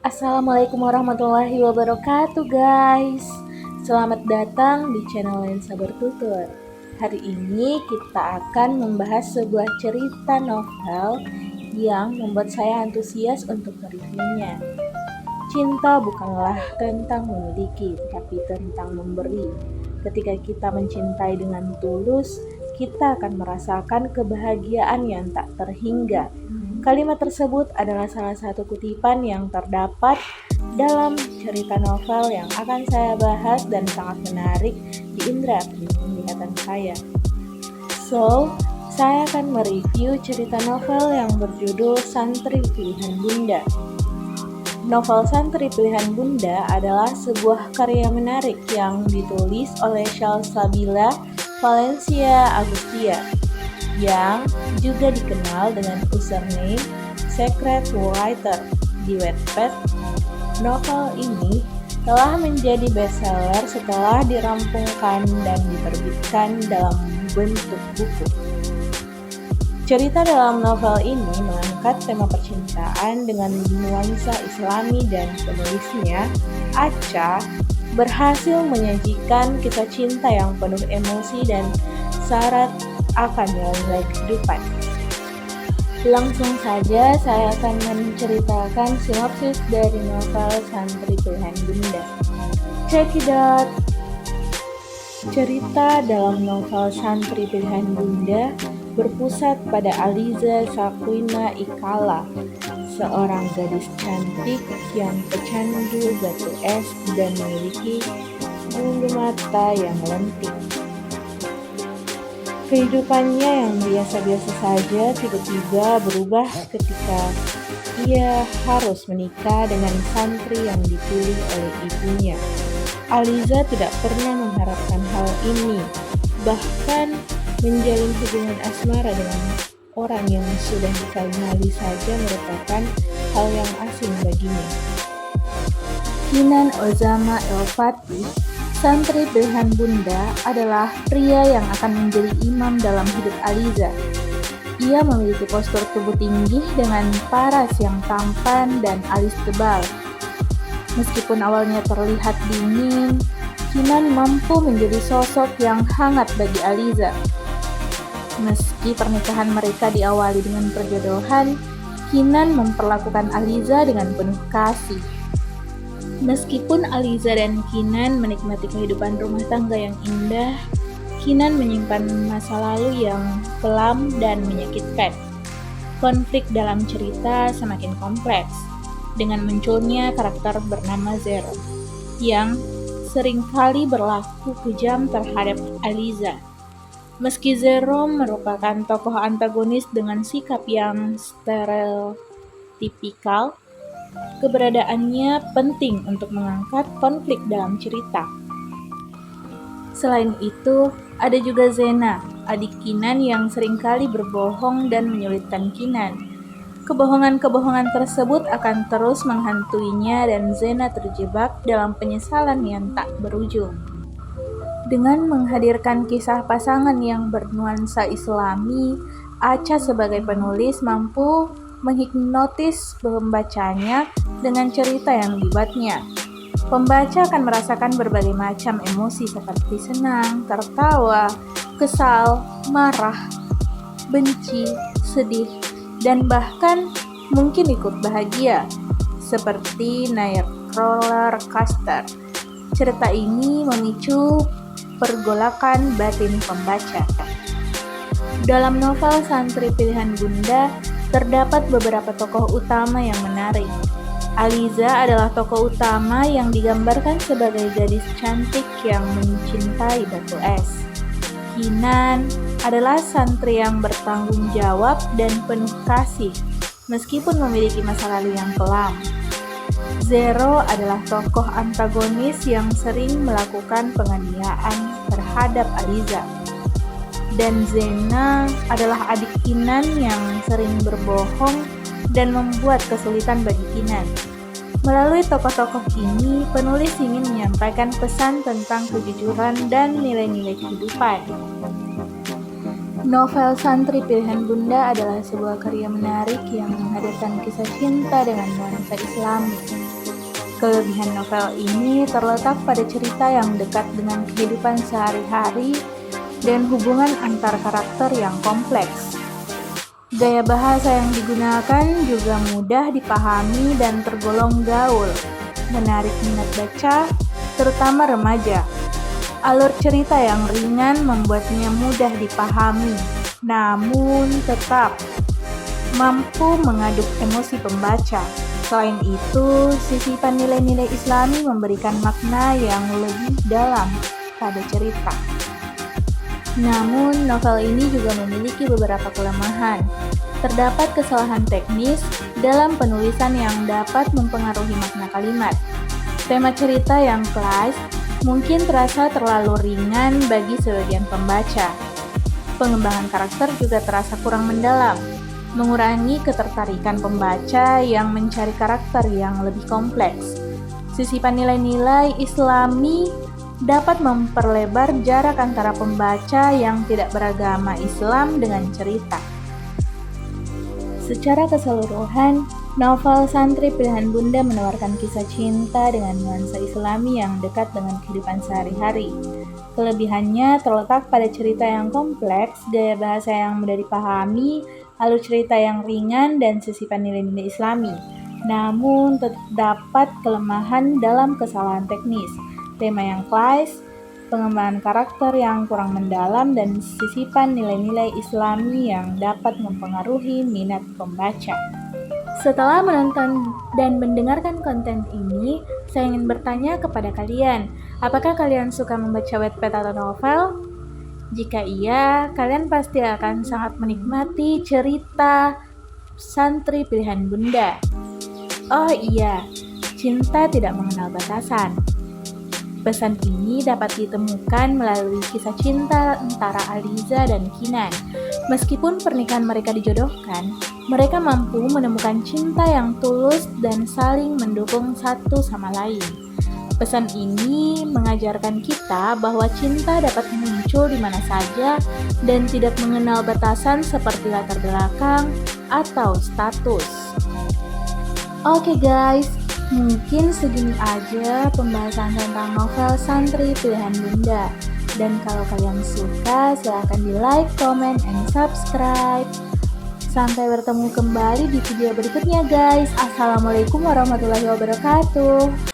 Assalamualaikum warahmatullahi wabarakatuh guys. Selamat datang di channel Lensa Bertutur. Hari ini kita akan membahas sebuah cerita novel yang membuat saya antusias untuk mereviewnya. Cinta bukanlah tentang memiliki, tapi tentang memberi. Ketika kita mencintai dengan tulus, kita akan merasakan kebahagiaan yang tak terhingga. Kalimat tersebut adalah salah satu kutipan yang terdapat dalam cerita novel yang akan saya bahas dan sangat menarik di indera penglihatan saya. So, saya akan mereview cerita novel yang berjudul Santri Pilihan Bunda. Novel Santri Pilihan Bunda adalah sebuah karya menarik yang ditulis oleh Salsabila Valencia Agustia yang juga dikenal dengan username Secret Writer di Wattpad. Novel ini telah menjadi bestseller setelah dirampungkan dan diterbitkan dalam bentuk buku. Cerita dalam novel ini mengangkat tema percintaan dengan nuansa Islami dan penulisnya, Acha, berhasil menyajikan kisah cinta yang penuh emosi dan syarat akan nilai kehidupan. Langsung saja saya akan menceritakan sinopsis dari novel Santri Pilihan Bunda. Check it out! Cerita dalam novel Santri Pilihan Bunda berpusat pada Aliza Sakwina Ikala, seorang gadis cantik yang pecandu batu es dan memiliki bulu mata yang lentik. Kehidupannya yang biasa-biasa saja tiba-tiba berubah ketika ia harus menikah dengan santri yang dipilih oleh ibunya. Aliza tidak pernah mengharapkan hal ini, bahkan menjalin hubungan asmara dengan orang yang sudah dikenali saja merupakan hal yang asing baginya. Kinan Ozama El-Fatih, Santri Pilihan Bunda, adalah pria yang akan menjadi imam dalam hidup Aliza. Ia memiliki postur tubuh tinggi dengan paras yang tampan dan alis tebal. Meskipun awalnya terlihat dingin, Kinan mampu menjadi sosok yang hangat bagi Aliza. Meski pernikahan mereka diawali dengan perjodohan, Kinan memperlakukan Aliza dengan penuh kasih. Meskipun Aliza dan Kinan menikmati kehidupan rumah tangga yang indah, Kinan menyimpan masa lalu yang kelam dan menyakitkan. Konflik dalam cerita semakin kompleks, dengan munculnya karakter bernama Zero, yang seringkali berlaku kejam terhadap Aliza. Meski Zero merupakan tokoh antagonis dengan sikap yang stereotipikal, keberadaannya penting untuk mengangkat konflik dalam cerita. Selain itu, ada juga Zena, adik Kinan yang seringkali berbohong dan menyulitkan Kinan. Kebohongan-kebohongan tersebut akan terus menghantuinya dan Zena terjebak dalam penyesalan yang tak berujung. Dengan menghadirkan kisah pasangan yang bernuansa Islami, Acha sebagai penulis mampu menghipnotis pembacanya dengan cerita yang dibuatnya. Pembaca akan merasakan berbagai macam emosi seperti senang, tertawa, kesal, marah, benci, sedih, dan bahkan mungkin ikut bahagia, seperti naik roller coaster. Cerita ini memicu pergolakan batin pembaca. Dalam novel Santri Pilihan Bunda, terdapat beberapa tokoh utama yang menarik. Aliza adalah tokoh utama yang digambarkan sebagai gadis cantik yang mencintai batu es. Kinan adalah santri yang bertanggung jawab dan penuh kasih, meskipun memiliki masa lalu yang kelam. Zero adalah tokoh antagonis yang sering melakukan penganiayaan terhadap Aliza. Dan Zena adalah adik Kinan yang sering berbohong dan membuat kesulitan bagi Kinan. Melalui tokoh-tokoh ini, penulis ingin menyampaikan pesan tentang kejujuran dan nilai-nilai kehidupan. Novel Santri Pilihan Bunda adalah sebuah karya menarik yang menghadirkan kisah cinta dengan nuansa Islami. Kelebihan novel ini terletak pada cerita yang dekat dengan kehidupan sehari-hari dan hubungan antar karakter yang kompleks. Gaya bahasa yang digunakan juga mudah dipahami dan tergolong gaul, menarik minat baca, terutama remaja. Alur cerita yang ringan membuatnya mudah dipahami, namun tetap mampu mengaduk emosi pembaca. Selain itu, sisipan nilai-nilai Islami memberikan makna yang lebih dalam pada cerita. Namun, novel ini juga memiliki beberapa kelemahan. Terdapat kesalahan teknis dalam penulisan yang dapat mempengaruhi makna kalimat. Tema cerita yang kelas mungkin terasa terlalu ringan bagi sebagian pembaca. Pengembangan karakter juga terasa kurang mendalam, mengurangi ketertarikan pembaca yang mencari karakter yang lebih kompleks. Sisipan nilai-nilai Islami dapat memperlebar jarak antara pembaca yang tidak beragama Islam dengan cerita. Secara keseluruhan, novel Santri Pilihan Bunda menawarkan kisah cinta dengan nuansa Islami yang dekat dengan kehidupan sehari-hari. Kelebihannya terletak pada cerita yang kompleks, gaya bahasa yang mudah dipahami, alur cerita yang ringan, dan sisipan nilai-nilai Islami. Namun, terdapat kelemahan dalam kesalahan teknis, tema yang klise, pengembangan karakter yang kurang mendalam, dan sisipan nilai-nilai Islami yang dapat mempengaruhi minat pembaca. Setelah menonton dan mendengarkan konten ini, saya ingin bertanya kepada kalian, apakah kalian suka membaca wetpad atau novel? Jika iya, kalian pasti akan sangat menikmati cerita Santri Pilihan Bunda. Oh iya, cinta tidak mengenal batasan. Pesan ini dapat ditemukan melalui kisah cinta antara Aliza dan Kinan. Meskipun pernikahan mereka dijodohkan, mereka mampu menemukan cinta yang tulus dan saling mendukung satu sama lain. Pesan ini mengajarkan kita bahwa cinta dapat muncul di mana saja dan tidak mengenal batasan seperti latar belakang atau status. Oke guys, mungkin segini aja pembahasan tentang novel Santri Pilihan Bunda. Dan kalau kalian suka, silahkan di like, comment, and subscribe. Sampai bertemu kembali di video berikutnya guys. Assalamualaikum warahmatullahi wabarakatuh.